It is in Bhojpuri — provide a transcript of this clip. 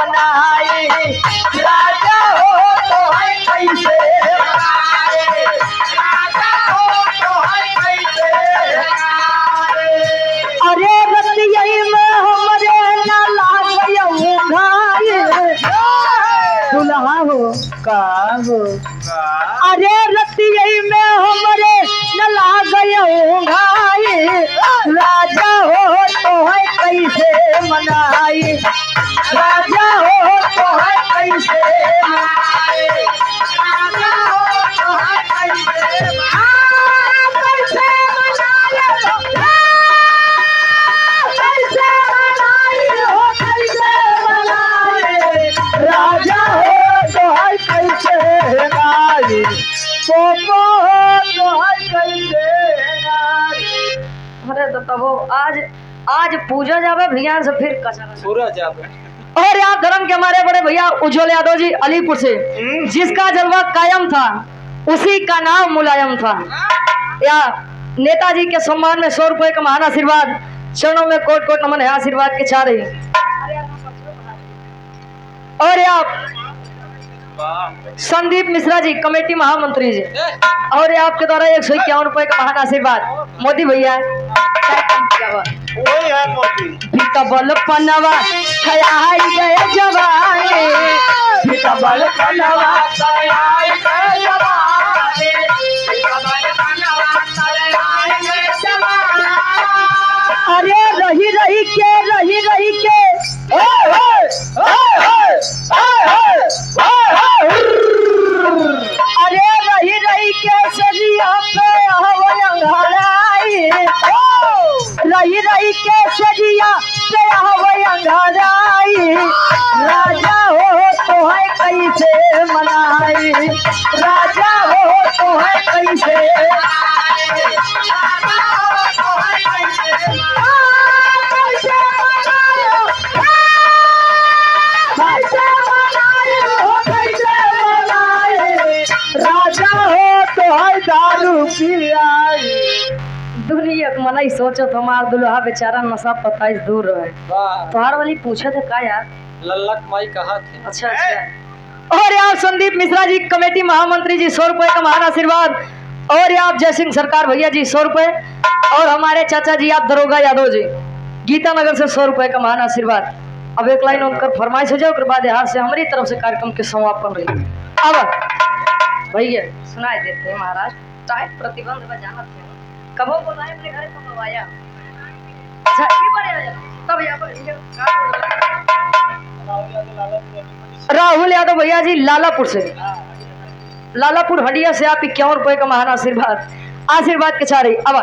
मनाई, राजा हो तो है कैसे मनाई, राजा हो तो है कैसे मनाई। अरे रतिया में हमरे ना लागयऊ घाई, दुल्हा हो का हो, अरे रतिया में हमरे न लागयऊ घाई, राजा हो तो है कैसे मनाई, राजा हो तो है कैसे मनाई, राजा हो तो है कैसे मनाई, कैसे मनाई हो, कैसे मनाई हो, कैसे मनाई, राजा हो तो है कैसे मनाई, पोपो हो तो है कैसे मनाई। अरे तो तब आज पूजा जावे भैया से फिर कचरा पूरा जावे। और यहाँ धर्म के हमारे बड़े भैया उज्जवल यादव जी अलीपुर से, जिसका जलवा कायम था उसी का नाम मुलायम था। या नेताजी के सम्मान में 100 रुपए का महान आशीर्वाद, चरणों में कोट कोट नमन है, आशीर्वाद के चाह रही। और यहाँ संदीप मिश्रा जी कमेटी महामंत्री जी, और आपके द्वारा 151 रुपए का महान आशीर्वाद मोदी भैया वही है मोदी। बल पनवा खयाई गए जवानी, बल पनवा खयाई गए जवानी, बल पनवा खयाई गए जवानी। अरे रही रही के अरे रही के सजिया पे अंधाराई, रही के सजिया पे अंधाराई, राजा हो तो है कैसे मनाई, राजा हो तो है कैसे मनाई, राजा हो तो है कैसे राजा हो तो है दारू पियाई। दुनिया मना सोचो हमार दुल्हा बेचारा नशा पताइस दूर रहे। तोहार वाली पूछे थे का यार लल्लक माई कहाँ थे? अच्छा अच्छा। और आप संदीप मिश्रा जी कमेटी महामंत्री जी 100 रुपए का महान आशीर्वाद, और आप जय सिंह सरकार भैया जी 100 रुपए, और हमारे चाचा जी आप दरोगा यादव जी गीता नगर से 100 रुपए का महान आशीर्वाद। अब एक लाइन उनकर फरमाइश हो जाए, उसके बाद यहाँ से हमारी तरफ से कार्यक्रम के समापन रही। अब भैया सुनाई देते हैं महाराज, टाइम प्रतिबंध में जाना थे कबो बोला अपने घर कब आया। अच्छा ये बड़े तब यहाँ पर राहुल यादव भैया जी लालापुर से, लालापुर हंडिया से आप 51 रुपए का महान आशीर्वाद के चाह रही। अब